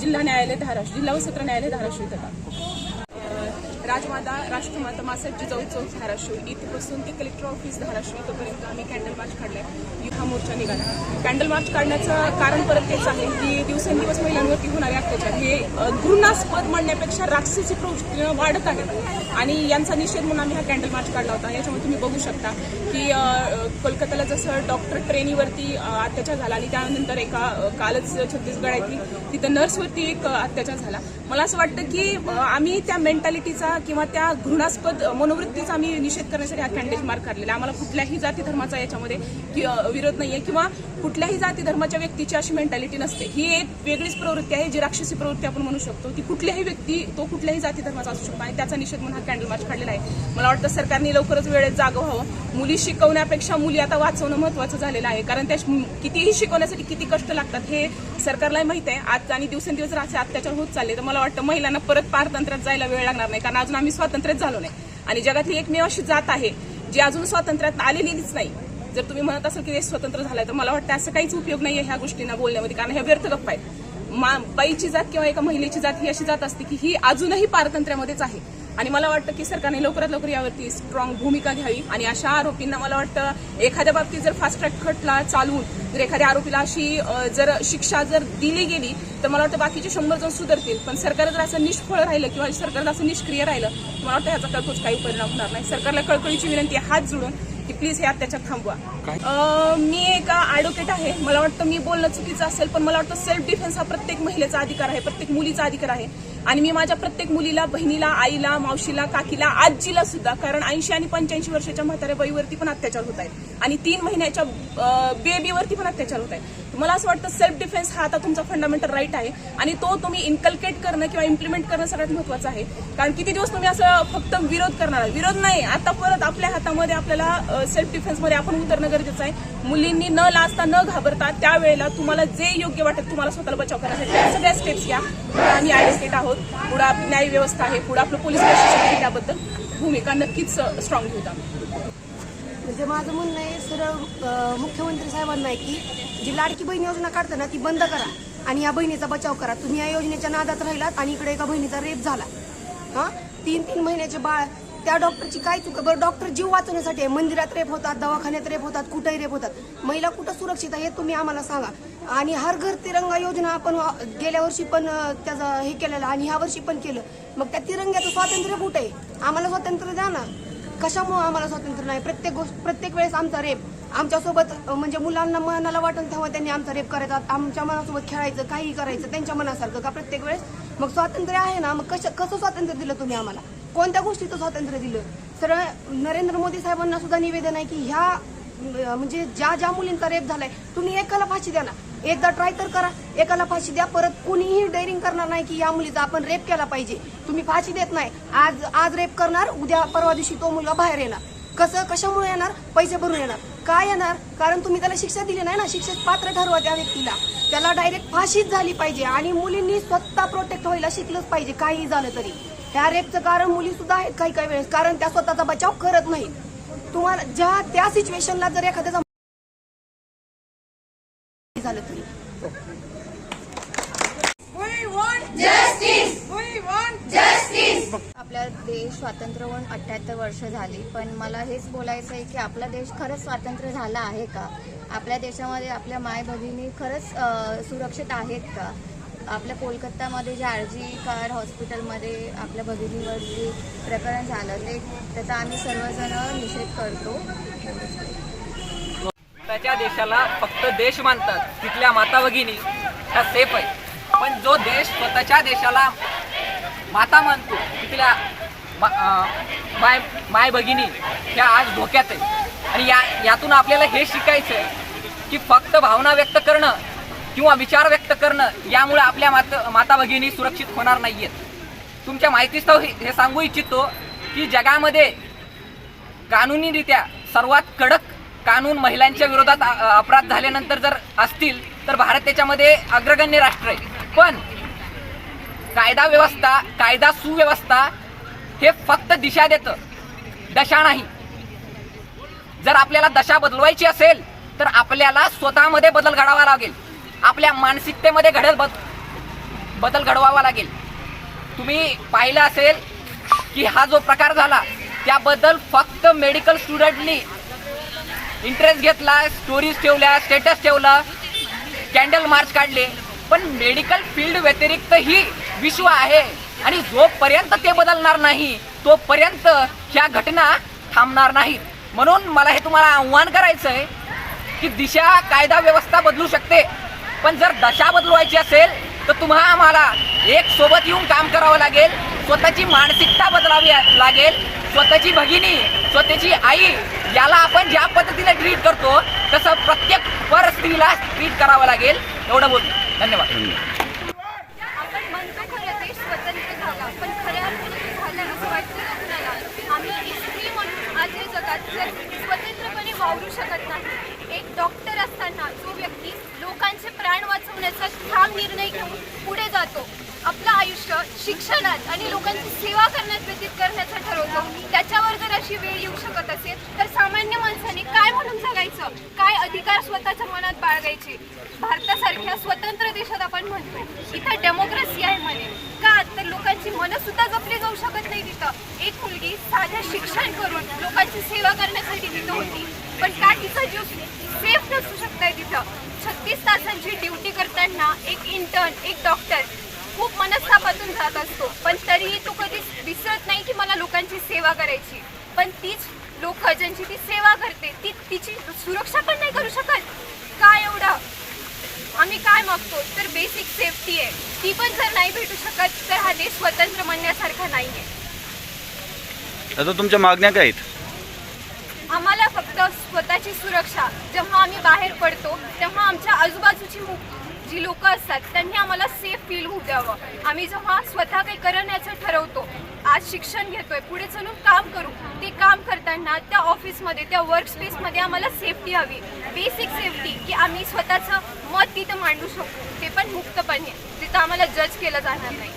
जिल्हा न्यायालय धाराशिव, जिल्हा व सत्र न्यायालय धाराशिव इथं राजमाता राष्ट्रमाता मासाहेब जिजाऊ चौक धाराशिव इथपासून ते कलेक्टर ऑफिस धाराशिव इथपर्यंत आम्ही कॅन्डल मार्च काढलाय. युद्ध मोर्चा निघाला. कॅन्डल मार्च काढण्याचं कारण परत तेच आहे की दिवसेंदिवस महिलांवरती होणारे अत्याचार हे घृणास्पद म्हणण्यापेक्षा राक्षसी प्रवृत्तीनं वाढत आहेत आणि यांचा निषेध म्हणून आम्ही हा कॅन्डल मार्च काढला होता. याच्यामध्ये तुम्ही बघू शकता की कोलकात्याला जसं डॉक्टर ट्रेनीवरती अत्याचार झाला आणि त्यानंतर कालच छत्तीसगड आहे तिथं नर्सवरती एक अत्याचार झाला. मला असं वाटतं की आम्ही त्या मेंटॅलिटीचा किंवा त्या घृणास्पद मनोवृत्तीचा आम्ही निषेध करण्यासाठी हा कॅन्डल मार्च काढलेला. आम्हाला कुठल्याही जाती धर्माचा याच्यामध्ये विरोध नाहीये किंवा कुठल्याही जाती धर्माच्या व्यक्तीची अशी मेंटॅलिटी नसते. ही एक वेगळीच प्रवृत्ती आहे जी राक्षसी प्रवृत्ती आपण म्हणू शकतो. ती कुठल्याही व्यक्ती तो कुठल्याही जाती धर्माचा असू शकतो आणि त्याचा निषेध म्हणून हा कॅन्डल मार्च काढलेला आहे. मला वाटतं सरकारने लवकरच वेळेत जागं व्हावं. मुली शिकवण्यापेक्षा मुली आता वाचवणं महत्त्वाचं झालेलं आहे कारण त्या कितीही शिकवण्यासाठी किती कष्ट लागतात हे सरकारलाही माहित आहे. आज आणि दिवसेंदिवस असे अत्याचार होत चालले तर मला वाटतं महिलांना परत पारतंत्र्यात जायला वेळ लागणार नाही कारण अजून आम्ही स्वातंत्र्यच झालो नाही आणि जगातली एकमेव अशी जात आहे जी अजून स्वातंत्र्यात आलेलीच नाही. जर तुम्ही म्हणत असाल की देश स्वतंत्र झालाय तर मला वाटतं असं काहीच उपयोग नाहीये ह्या गोष्टींना बोलण्यामध्ये कारण ह्या व्यर्थ गप्पा आहेत. बाईची जात किंवा एका महिलेची जात ही अशी जात असते की ही अजूनही पारतंत्र्यामध्येच आहे आणि मला वाटतं की सरकारने लवकरात लवकर यावरती स्ट्रॉंग भूमिका घ्यावी आणि अशा आरोपींना मला वाटतं एखाद्या बाबतीत जर फास्ट ट्रॅक खटला चालवून जर एखाद्या आरोपीला अशी जर शिक्षा जर दिली गेली तर मला वाटतं बाकीचे 100 जण सुधारतील. पण सरकार जर असं निष्फळ राहिलं किंवा सरकार असं निष्क्रिय राहिलं मला वाटतं ह्याचा कळकळीच काही परिणाम होणार नाही. सरकारला कळकळीची विनंती हात जोडून की प्लीज हे अत्याचार थांबवा. मी एक ॲडव्होकेट आहे. मला वाटतं मी बोलणं चुकीचं असेल पण मला वाटतं सेल्फ डिफेन्स हा प्रत्येक महिलेचा अधिकार आहे, प्रत्येक मुलीचा अधिकार आहे आणि मी माझ्या प्रत्येक मुलीला, बहिणीला, आईला, मावशीला, काकीला, आजीला सुद्धा कारण 80 आणि 85 वर्षाच्या म्हाताऱ्या बाईवरती पण अत्याचार होत आहेत आणि 3 महिन्याच्या बेबीवरती पण अत्याचार होत आहेत. मला असं वाटतं सेल्फ डिफेन्स हा आता तुमचा फंडामेंटल राईट आहे आणि तो तुम्ही इन्कल्केट करणं किंवा इम्प्लिमेंट करणं सगळ्यात महत्त्वाचं आहे. कारण किती दिवस तुम्ही असं फक्त विरोध करणार, विरोध नाही, आता परत आपल्या हातामध्ये आपल्याला सेल्फ डिफेन्समध्ये आपण उतरणं गरजेचं आहे. मुलींनी न लाजता न घाबरता त्यावेळेला तुम्हाला जे योग्य वाटेल तुम्हाला स्वतःला बचाव करायसाठी त्या सगळ्या स्टेप्स घ्या. आम्ही ॲडव्होकेट आहोत, पुढे आपली न्याय व्यवस्था आहे, पुढे आपलं पोलीस प्रशासन आहे, त्याबद्दल भूमिका नक्कीच स्ट्रॉंग घेऊ आम्ही. म्हणजे माझं म्हणणं आहे सर मुख्यमंत्री साहेबांना आहे की जी लाडकी बहीण योजना काढताना ती बंद करा आणि या बहिणीचा बचाव करा. तुम्ही या योजनेच्या नादात राहिलात आणि इकडे एका बहिणीचा रेप झाला. 3 महिन्याचे बाळ, त्या डॉक्टरची काय चूक? बरं डॉक्टर जीव वाचवण्यासाठी आहे. मंदिरात रेप होतात, दवाखान्यात रेप होतात, कुठेही रेप होतात. महिला कुठं सुरक्षित आहे हे तुम्ही आम्हाला सांगा. आणि हर घर तिरंगा योजना आपण गेल्या वर्षी पण त्याचं हे केलेलं आणि ह्या वर्षी पण केलं. मग त्या तिरंग्याचं स्वातंत्र्य कुठे आहे? आम्हाला स्वातंत्र्य द्या ना. कशामुळे आम्हाला स्वातंत्र्य नाही? प्रत्येक वेळेस आमचा रेप आमच्यासोबत म्हणजे मुलांना मनाला वाटून तेव्हा त्यांनी आमचा रेप करायचा, आमच्या मनासोबत खेळायचं, काही करायचं त्यांच्या मनासारखं का प्रत्येक वेळेस? मग स्वातंत्र्य आहे ना, मग कसं स्वातंत्र्य दिलं तुम्ही आम्हाला? कोणत्या गोष्टीचं स्वातंत्र्य दिलं? तर नरेंद्र मोदी साहेबांना सुद्धा निवेदन आहे की ह्या म्हणजे ज्या मुलींचा रेप झालाय तुम्ही एकाला फाशी द्या ना. एकदा ट्राय तर करा, एकाला फाशी द्या. परत कुणीही डेअरिंग करणार नाही की या मुलीचा आपण रेप केला पाहिजे. तुम्ही फाशी देत नाही. आज रेप करणार, उद्या परवा दिवशी तो मुलगा बाहेर येणार. कशामुळे येणार? पैसे भरून येणार. काय येणार? कारण तुम्ही त्याला शिक्षा दिली नाही ना. शिक्षेत पात्र ठरवा त्या व्यक्तीला. त्याला डायरेक्ट फाशीच झाली पाहिजे आणि मुलींनी स्वतः प्रोटेक्ट व्हायला शिकलंच पाहिजे काहीही झालं तरी. ह्या रेपचं कारण मुली सुद्धा आहेत काही वेळेस कारण त्या स्वतःचा बचाव करत नाही. तुम्हाला त्या सिच्युएशनला जर एखाद्याचा झालं तरी आपला देश स्वातंत्र्य होऊन 78 वर्ष झाली पण मला हेच बोलायचं आहे की आपला देश खरंच स्वातंत्र्य झाला आहे का? आपल्या देशामध्ये आपल्या माय भगिनी खरंच सुरक्षित आहेत का? आपल्या कोलकातामध्ये जे RG कार हॉस्पिटलमध्ये आपल्या भगिनीवर जे प्रकरण झालं त्याचा आम्ही सर्वजण निषेध करतो. स्वतःच्या देशाला फक्त देश मानतात, तिथल्या माता भगिनी ह्या सेफ आहे. पण जो देश स्वतःच्या देशाला माता मानतो तिथल्या माय भगिनी ह्या आज धोक्यात आहे. आणि यातून आपल्याला हे शिकायचं आहे की फक्त भावना व्यक्त करणं किंवा विचार व्यक्त करणं यामुळे आपल्या माता भगिनी सुरक्षित होणार नाही आहेत. तुमच्या माहितीस्तव हे सांगू इच्छितो की जगामध्ये कानूनीरित्या सर्वात कडक कानून महिलांच्या विरोधात अपराध झाल्यानंतर जर असतील तर भारत त्याच्यामध्ये अग्रगण्य राष्ट्र आहे. पण कायदा व्यवस्था, कायदा सुव्यवस्था हे फक्त दिशा देतं, दशा नाही. जर आपल्याला दशा बदलवायची असेल तर आपल्याला स्वतःमध्ये बदल घडावा लागेल. आपल्या मानसिकतेमध्ये बदल घडवावा लागेल. तुम्ही पाहिलं असेल की हा जो प्रकार झाला त्याबद्दल फक्त मेडिकल स्टुडंटनी इंटरेस्ट घेतला, स्टोरीज ठेवल्या, स्टेटस ठेवलं, कॅन्डल मार्च काढले, पण मेडिकल फील्ड व्यतिरिक्त ही विश्व आहे आणि जोपर्यंत ते बदलणार नाही तोपर्यंत ह्या घटना थांबणार नाहीत. म्हणून मला हे तुम्हाला आव्हान करायचं आहे की दिशा कायदा व्यवस्था बदलू शकते, पण जर दशा बदलवायची असेल तर तुम्हाला आम्हाला एक सोबत येऊन काम करावं लागेल. स्वतःची मानसिकता बदलावी लागेल. स्वतःची भगिनी, स्वतःची आई याला आपण ज्या पद्धतीने ट्रीट करतो तसं प्रत्येक पर स्त्रीला ट्रीट करावं लागेल. एवढं बोलतो. धन्यवाद. आपण म्हणतो खरं देश स्वतंत्र झाला, पण खऱ्या अर्थाने झालं असं वाटतं ना कुणाला? आम्ही स्त्री म्हणून आज या जगात जर स्वतंत्रपणे वावरू शकत नाही. एक डॉक्टर असताना जो व्यक्ती लोकांचे प्राण वाचवण्याचा ठाम निर्णय घेऊन पुढे जातो, आपलं आयुष्य शिक्षणात आणि लोकांची सेवा करण्यात व्यतीत करण्याचं ठरवतो, त्याच्यावर जर अशी वेळ येऊ शकत असेल तर सामान्य माणसाने काय म्हणून जगायचं? काय अधिकार स्वतःच्या मनात बाळगायचे? भारतासारख्या स्वतंत्र देशात आपण म्हणतोय इथं डेमोक्रेसी आहे म्हणे, का तर लोकांची मनं सुद्धा जपली जाऊ शकत नाही तिथं. एक मुलगी साध्या शिक्षण करून लोकांची सेवा करण्यासाठी तिथं होती, पण का तिचा जीव सेफ नसू शकताय तिथं? 36 तासांची ड्युटी करताना एक इंटर्न, एक डॉक्टर खूप मनस्तापातून जात असतो, पण तरीही तो कधीच विसरत नाही की मला लोकांची सेवा करायची. पण तीच लोक ज्यांची ती सेवा करते ती तिची सुरक्षा पण नाही करू शकत. काय एवढं? आम्ही काय मागतो तर बेसिक सेफ्टी आहे, ती पण जर नाही भेटू शकत तर हा देश स्वतंत्र म्हणण्यासारखा नाही आहे. आता तुमच्या मागण्या काय आहेत? आम्हाला फक्त स्वतःची सुरक्षा, जेव्हा आम्ही बाहेर पडतो तेव्हा आमच्या आजूबाजूची जी लोक असतात त्यांनी आम्हाला सेफ फील होऊ द्यावं. आम्ही जेव्हा स्वतः काही करण्याचं ठरवतो, आज शिक्षण घेतोय, पुढे चलून काम करू, ते काम करताना त्या ऑफिसमध्ये, त्या वर्कस्पेसमध्ये आम्हाला सेफ्टी हवी. बेसिक सेफ्टी की आम्ही स्वतःचं मत तिथं मांडू शकतो, ते पण मुक्तपणे, तिथं आम्हाला जज केलं जाणार नाही.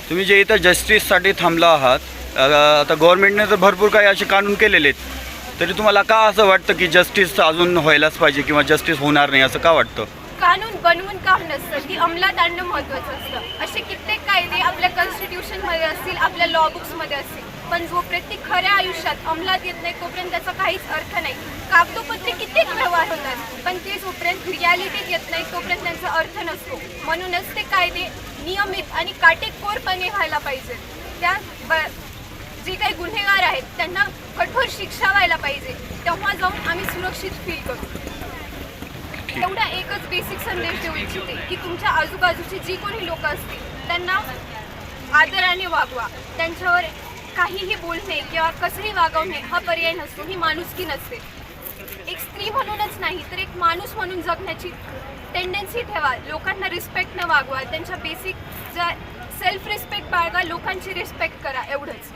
तुम्ही जे इथं जस्टिससाठी थांबला आहात, आता गव्हर्नमेंटने तर भरपूर काही असे कानून केलेले आहेत, तरी तुम्हाला का असं वाटतं की जस्टिस अजून व्हायलाच पाहिजे किंवा जस्टिस होणार नाही असं का वाटतं? कानून बनवून काम नसतं, ती अंमलात आणणं महत्त्वाचं असतं. असे कित्येक कायदे आपल्या कॉन्स्टिट्यूशनमध्ये असतील, आपल्या लॉ बुक्समध्ये असतील, पण जोपर्यंत ती खऱ्या आयुष्यात अंमलात येत नाही तोपर्यंत त्याचा काहीच अर्थ नाही. कागदोपत्री कित्येक व्यवहार होतात, पण ते जोपर्यंत रियालिटीत येत नाही तोपर्यंत त्यांचा अर्थ नसतो. म्हणूनच ते कायदे नियमित आणि काटेकोरपणे व्हायला पाहिजेत. त्या जे काही गुन्हेगार आहेत त्यांना कठोर शिक्षा व्हायला पाहिजे, तेव्हा जाऊन आम्ही सुरक्षित फील करू. एवढा एकच बेसिक संदेश देऊ इच्छिते की तुमच्या आजूबाजूची जी कोणी लोक असतील त्यांना आदराने वागवा. त्यांच्यावर काहीही बोलणे किंवा कसंही वागवणे हा पर्याय नसतो, ही माणुसकी नसते. एक स्त्री म्हणूनच नाही तर एक माणूस म्हणून जगण्याची टेंडन्सी ठेवा. लोकांना रिस्पेक्टनं वागवा, त्यांच्या बेसिक सेल्फ रिस्पेक्ट बाळगा, लोकांची रिस्पेक्ट करा, एवढंच.